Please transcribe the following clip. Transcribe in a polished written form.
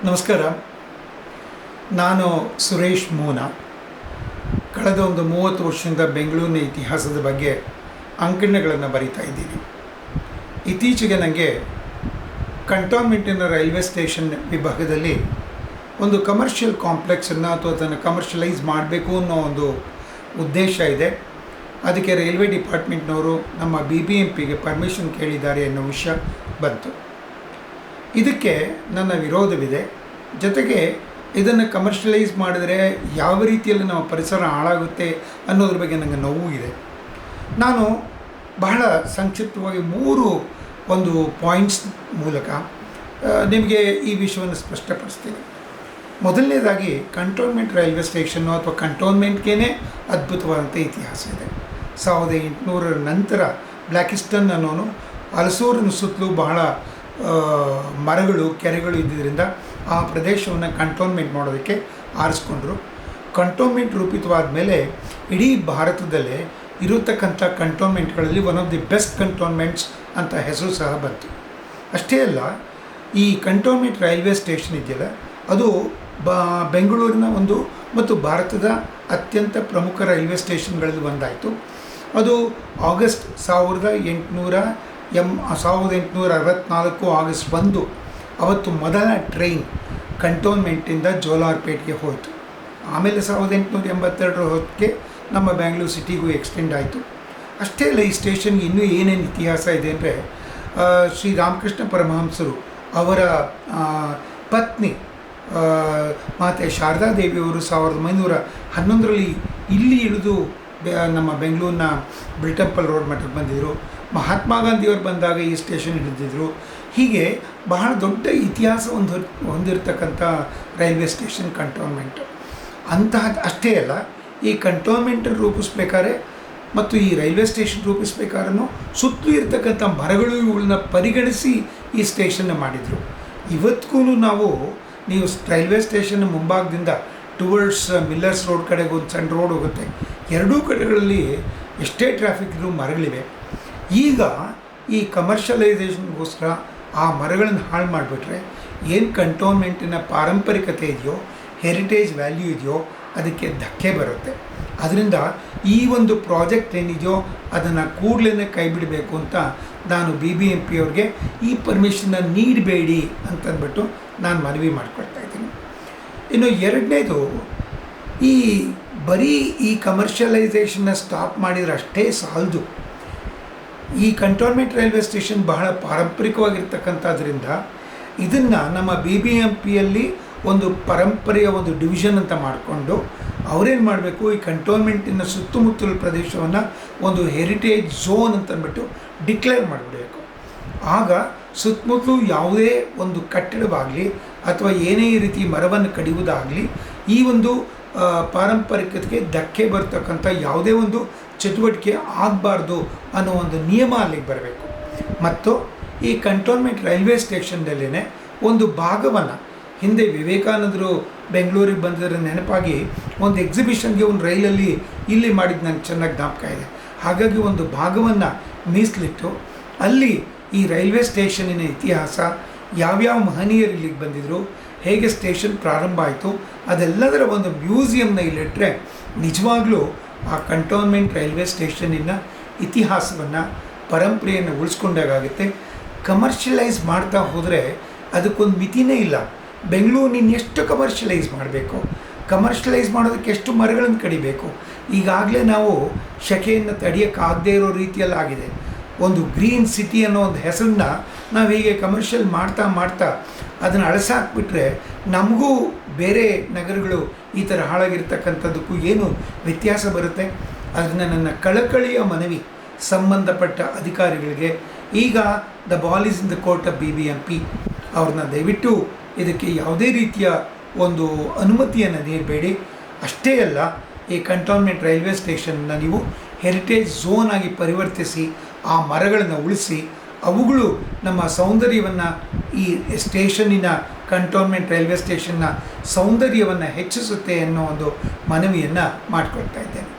ನಮಸ್ಕಾರ. ನಾನು ಸುರೇಶ್ ಮೂನ. ಕಳೆದ ಒಂದು 30 ವರ್ಷದಿಂದ ಬೆಂಗಳೂರಿನ ಇತಿಹಾಸದ ಬಗ್ಗೆ ಅಂಕಣಗಳನ್ನು ಬರಿತಾ ಇದ್ದೀನಿ. ಇತ್ತೀಚೆಗೆ ನನಗೆ ಕಂಟೋನ್ಮೆಂಟಿನ ರೈಲ್ವೆ ಸ್ಟೇಷನ್ ವಿಭಾಗದಲ್ಲಿ ಒಂದು ಕಮರ್ಷಿಯಲ್ ಕಾಂಪ್ಲೆಕ್ಸನ್ನು ಅಥವಾ ಅದನ್ನು ಕಮರ್ಷಿಯಲೈಸ್ ಮಾಡಬೇಕು ಅನ್ನೋ ಒಂದು ಉದ್ದೇಶ ಇದೆ. ಅದಕ್ಕೆ ರೈಲ್ವೆ ಡಿಪಾರ್ಟ್ಮೆಂಟ್ನವರು ನಮ್ಮ BBMPಗೆ ಪರ್ಮಿಷನ್ ಕೇಳಿದ್ದಾರೆ ಅನ್ನೋ ವಿಷಯ ಬಂತು. ಇದಕ್ಕೆ ನನ್ನ ವಿರೋಧವಿದೆ. ಜೊತೆಗೆ ಇದನ್ನು ಕಮರ್ಷಿಯಲೈಸ್ ಮಾಡಿದರೆ ಯಾವ ರೀತಿಯಲ್ಲಿ ನಮ್ಮ ಪರಿಸರ ಹಾಳಾಗುತ್ತೆ ಅನ್ನೋದ್ರ ಬಗ್ಗೆ ನನಗೆ ನೋವು ಇದೆ. ನಾನು ಬಹಳ ಸಂಕ್ಷಿಪ್ತವಾಗಿ 3 ಒಂದು ಪಾಯಿಂಟ್ಸ್ ಮೂಲಕ ನಿಮಗೆ ಈ ವಿಷಯವನ್ನು ಸ್ಪಷ್ಟಪಡಿಸ್ತೀನಿ. ಮೊದಲನೇದಾಗಿ ಕಂಟೋನ್ಮೆಂಟ್ ರೈಲ್ವೆ ಸ್ಟೇಷನ್ನು ಅಥವಾ ಕಂಟೋನ್ಮೆಂಟ್ಗೇ ಅದ್ಭುತವಾದಂಥ ಇತಿಹಾಸ ಇದೆ. 1800 ನಂತರ ಬ್ಲ್ಯಾಕಿಸ್ಟನ್ ಅನ್ನೋನು ಹಲಸೂರಿನ ಸುತ್ತಲೂ ಬಹಳ ಮರಗಳು ಕೆರೆಗಳು ಇದ್ದಿದ್ದರಿಂದ ಆ ಪ್ರದೇಶವನ್ನು ಕಂಟೋನ್ಮೆಂಟ್ ಮಾಡೋದಕ್ಕೆ ಆರಿಸ್ಕೊಂಡ್ರು. ಕಂಟೋನ್ಮೆಂಟ್ ರೂಪಿತವಾದ ಮೇಲೆ ಇಡೀ ಭಾರತದಲ್ಲೇ ಇರತಕ್ಕಂಥ ಕಂಟೋನ್ಮೆಂಟ್ಗಳಲ್ಲಿ ಒನ್ ಆಫ್ ದಿ ಬೆಸ್ಟ್ ಕಂಟೋನ್ಮೆಂಟ್ಸ್ ಅಂತ ಹೆಸರು ಸಹ ಬಂತು. ಅಷ್ಟೇ ಅಲ್ಲ, ಈ ಕಂಟೋನ್ಮೆಂಟ್ ರೈಲ್ವೆ ಸ್ಟೇಷನ್ ಇದೆಯಲ್ಲ, ಅದು ಬೆಂಗಳೂರಿನ ಒಂದು ಮತ್ತು ಭಾರತದ ಅತ್ಯಂತ ಪ್ರಮುಖ ರೈಲ್ವೆ ಸ್ಟೇಷನ್ಗಳಲ್ಲಿ ಒಂದಾಯಿತು. ಅದು ಆಗಸ್ಟ್ 1864 ಆಗಸ್ಟ್ 1 ಅವತ್ತು ಮೊದಲ ಟ್ರೈನ್ ಕಂಟೋನ್ಮೆಂಟಿಂದ ಜೋಲಾರ್ಪೇಟ್ಗೆ ಹೋಯಿತು. ಆಮೇಲೆ 1882 ಹೊತ್ತಿಗೆ ನಮ್ಮ ಬ್ಯಾಂಗ್ಳೂರು ಸಿಟಿಗೂ ಎಕ್ಸ್ಟೆಂಡ್ ಆಯಿತು. ಅಷ್ಟೇ ಅಲ್ಲ, ಈ ಸ್ಟೇಷನ್ಗೆ ಇನ್ನೂ ಏನೇನು ಇತಿಹಾಸ ಇದೆ ಅಂದರೆ, ಶ್ರೀ ರಾಮಕೃಷ್ಣ ಪರಮಹಂಸರು ಅವರ ಪತ್ನಿ ಮಾತೆ ಶಾರದಾದೇವಿಯವರು 1911ರಲ್ಲಿ ಇಲ್ಲಿ ಇಳಿದು ನಮ್ಮ ಬೆಂಗಳೂರಿನ ಬ್ರಿಟಂಪಲ್ ರೋಡ್ ಮಟ್ಟಕ್ಕೆ ಬಂದಿದ್ದರು. ಮಹಾತ್ಮ ಗಾಂಧಿಯವರು ಬಂದಾಗ ಈ ಸ್ಟೇಷನ್ ಹಿಡಿದಿದ್ರು. ಹೀಗೆ ಬಹಳ ದೊಡ್ಡ ಇತಿಹಾಸ ಹೊಂದಿರತಕ್ಕಂಥ ರೈಲ್ವೆ ಸ್ಟೇಷನ್ ಕಂಟೋನ್ಮೆಂಟ್. ಅಷ್ಟೇ ಅಲ್ಲ, ಈ ಕಂಟೋನ್ಮೆಂಟನ್ನು ರೂಪಿಸ್ಬೇಕಾದ್ರೆ ಮತ್ತು ಈ ರೈಲ್ವೆ ಸ್ಟೇಷನ್ ರೂಪಿಸ್ಬೇಕಾದ್ರೂ ಸುತ್ತಲೂ ಇರ್ತಕ್ಕಂಥ ಮರಗಳು ಇವುಗಳನ್ನ ಪರಿಗಣಿಸಿ ಈ ಸ್ಟೇಷನ್ನ ಮಾಡಿದರು. ಇವತ್ತಿಗೂ ನೀವು ರೈಲ್ವೆ ಸ್ಟೇಷನ್ ಮುಂಭಾಗದಿಂದ ಟುವರ್ಡ್ಸ್ ಮಿಲ್ಲರ್ಸ್ ರೋಡ್ ಕಡೆಗೆ ಒಂದು ಸಣ್ಣ ರೋಡ್ ಹೋಗುತ್ತೆ. ಎರಡೂ ಕಡೆಗಳಲ್ಲಿ ಎಷ್ಟೇ ಟ್ರಾಫಿಕ್ ಇದ್ರೂ ಮರಗಳಿವೆ. ಈಗ ಈ ಕಮರ್ಷಿಯಲೈಸೇಷನ್ಗೋಸ್ಕರ ಆ ಮರಗಳನ್ನು ಹಾಳು ಮಾಡಿಬಿಟ್ರೆ ಏನು ಕಂಟೋನ್ಮೆಂಟಿನ ಪಾರಂಪರಿಕತೆ ಇದೆಯೋ, ಹೆರಿಟೇಜ್ ವ್ಯಾಲ್ಯೂ ಇದೆಯೋ, ಅದಕ್ಕೆ ಧಕ್ಕೆ ಬರುತ್ತೆ. ಅದರಿಂದ ಈ ಒಂದು ಪ್ರಾಜೆಕ್ಟ್ ಏನಿದೆಯೋ ಅದನ್ನು ಕೂಡಲೇ ಕೈ ಬಿಡಬೇಕು ಅಂತ ನಾನು BBMP ಅವ್ರಿಗೆ ಈ ಪರ್ಮಿಷನ್ನ ನೀಡಬೇಡಿ ಅಂತಂದ್ಬಿಟ್ಟು ನಾನು ಮನವಿ ಮಾಡಿಕೊಳ್ತಾ ಇದ್ದೀನಿ. ಇನ್ನು ಎರಡನೇದು, ಬರೀ ಈ ಕಮರ್ಷಿಯಲೈಸೇಷನ್ನ ಸ್ಟಾಪ್ ಮಾಡಿದರೆ ಅಷ್ಟೇ ಸಾಲದು. ಈ ಕಂಟೋನ್ಮೆಂಟ್ ರೈಲ್ವೆ ಸ್ಟೇಷನ್ ಬಹಳ ಪಾರಂಪರಿಕವಾಗಿರ್ತಕ್ಕಂಥದ್ರಿಂದ ಇದನ್ನು ನಮ್ಮ BBMPಯಲ್ಲಿ ಒಂದು ಪರಂಪರೆಯ ಒಂದು ಡಿವಿಷನ್ ಅಂತ ಮಾಡಿಕೊಂಡು ಅವರೇನು ಮಾಡಬೇಕು, ಈ ಕಂಟೋನ್ಮೆಂಟಿನ ಸುತ್ತಮುತ್ತಲ ಪ್ರದೇಶವನ್ನು ಒಂದು ಹೆರಿಟೇಜ್ ಝೋನ್ ಅಂತಂದ್ಬಿಟ್ಟು ಡಿಕ್ಲೇರ್ ಮಾಡಿಬಿಡಬೇಕು. ಆಗ ಸುತ್ತಮುತ್ತಲೂ ಯಾವುದೇ ಒಂದು ಕಟ್ಟಡವಾಗಲಿ ಅಥವಾ ಏನೇ ರೀತಿ ಮರವನ್ನು ಕಡಿಯುವುದಾಗಲಿ ಈ ಒಂದು ಪಾರಂಪರಿಕತೆಗೆ ಧಕ್ಕೆ ಬರ್ತಕ್ಕಂಥ ಯಾವುದೇ ಒಂದು ಚಟುವಟಿಕೆ ಆಗಬಾರ್ದು ಅನ್ನೋ ಒಂದು ನಿಯಮ ಅಲ್ಲಿಗೆ ಬರಬೇಕು. ಮತ್ತು ಈ ಕಂಟೋನ್ಮೆಂಟ್ ರೈಲ್ವೆ ಸ್ಟೇಷನ್ದಲ್ಲೇ ಒಂದು ಭಾಗವನ್ನು ಹಿಂದೆ ವಿವೇಕಾನಂದರು ಬೆಂಗಳೂರಿಗೆ ಬಂದಿರೋ ನೆನಪಾಗಿ ಒಂದು ಎಕ್ಸಿಬಿಷನ್ಗೆ ಒಂದು ರೈಲಲ್ಲಿ ಇಲ್ಲಿ ಮಾಡಿದ್ದು ನನಗೆ ಚೆನ್ನಾಗಿ ಜ್ಞಾಪಕ ಇದೆ. ಹಾಗಾಗಿ ಒಂದು ಭಾಗವನ್ನು ಮೀಸಲಿಟ್ಟು ಅಲ್ಲಿ ಈ ರೈಲ್ವೆ ಸ್ಟೇಷನಿನ ಇತಿಹಾಸ, ಯಾವ್ಯಾವ ಮಹನೀಯರು ಇಲ್ಲಿಗೆ ಬಂದಿದ್ದರು, ಹೇಗೆ ಸ್ಟೇಷನ್ ಪ್ರಾರಂಭ ಆಯಿತು, ಅದೆಲ್ಲದರ ಒಂದು ಮ್ಯೂಸಿಯಮ್ನ ಇಲ್ಲಿಟ್ಟರೆ ನಿಜವಾಗ್ಲೂ ಆ ಕಂಟೋನ್ಮೆಂಟ್ ರೈಲ್ವೆ ಸ್ಟೇಷನಿನ ಇತಿಹಾಸವನ್ನು, ಪರಂಪರೆಯನ್ನು ಉಳಿಸ್ಕೊಂಡಾಗುತ್ತೆ. ಕಮರ್ಷಿಯಲೈಸ್ ಮಾಡ್ತಾ ಹೋದರೆ ಅದಕ್ಕೊಂದು ಮಿತಿನೇ ಇಲ್ಲ. ಬೆಂಗಳೂರಿನ ಎಷ್ಟು ಕಮರ್ಷಿಯಲೈಸ್ ಮಾಡಬೇಕು, ಕಮರ್ಷಿಯಲೈಸ್ ಮಾಡೋದಕ್ಕೆ ಎಷ್ಟು ಮರಗಳನ್ನು ಕಡಿಬೇಕು. ಈಗಾಗಲೇ ನಾವು ಶೆಕೆಯನ್ನು ತಡೆಯೋಕ್ಕಾಗದೇ ಇರೋ ರೀತಿಯಲ್ಲಿ ಆಗಿದೆ. ಒಂದು ಗ್ರೀನ್ ಸಿಟಿ ಅನ್ನೋ ಒಂದು ಹೆಸರನ್ನ ನಾವು ಹೀಗೆ ಕಮರ್ಷಿಯಲ್ ಮಾಡ್ತಾ ಅದನ್ನು ಅಳಸಾಕ್ಬಿಟ್ರೆ ನಮಗೂ ಬೇರೆ ನಗರಗಳು ಈ ಥರ ಹಾಳಾಗಿರ್ತಕ್ಕಂಥದ್ದಕ್ಕೂ ಏನು ವ್ಯತ್ಯಾಸ ಬರುತ್ತೆ. ಅದನ್ನು ನನ್ನ ಕಳಕಳಿಯ ಮನವಿ ಸಂಬಂಧಪಟ್ಟ ಅಧಿಕಾರಿಗಳಿಗೆ, ಈಗ the ball is in the court of BBMP, ಅವ್ರನ್ನ ದಯವಿಟ್ಟು ಇದಕ್ಕೆ ಯಾವುದೇ ರೀತಿಯ ಒಂದು ಅನುಮತಿಯನ್ನು ನೀಡಬೇಡಿ. ಅಷ್ಟೇ ಅಲ್ಲ, ಈ ಕಂಟೋನ್ಮೆಂಟ್ ರೈಲ್ವೆ ಸ್ಟೇಷನ್ನ ನೀವು ಹೆರಿಟೇಜ್ ಝೋನ್ ಆಗಿ ಪರಿವರ್ತಿಸಿ ಆ ಮರಗಳನ್ನು ಉಳಿಸಿ ಅವುಗಳು ನಮ್ಮ ಸೌಂದರ್ಯವನ್ನು, ಈ ಸ್ಟೇಷನ್ನಿನ ಕಂಟೋನ್ಮೆಂಟ್ ರೈಲ್ವೆ ಸ್ಟೇಷನ್ನ ಸೌಂದರ್ಯವನ್ನು ಹೆಚ್ಚಿಸುತ್ತೆ ಅನ್ನೋ ಒಂದು ಮನವಿಯನ್ನು ಮಾಡಿಕೊಳ್ತಾ ಇದ್ದೇನೆ.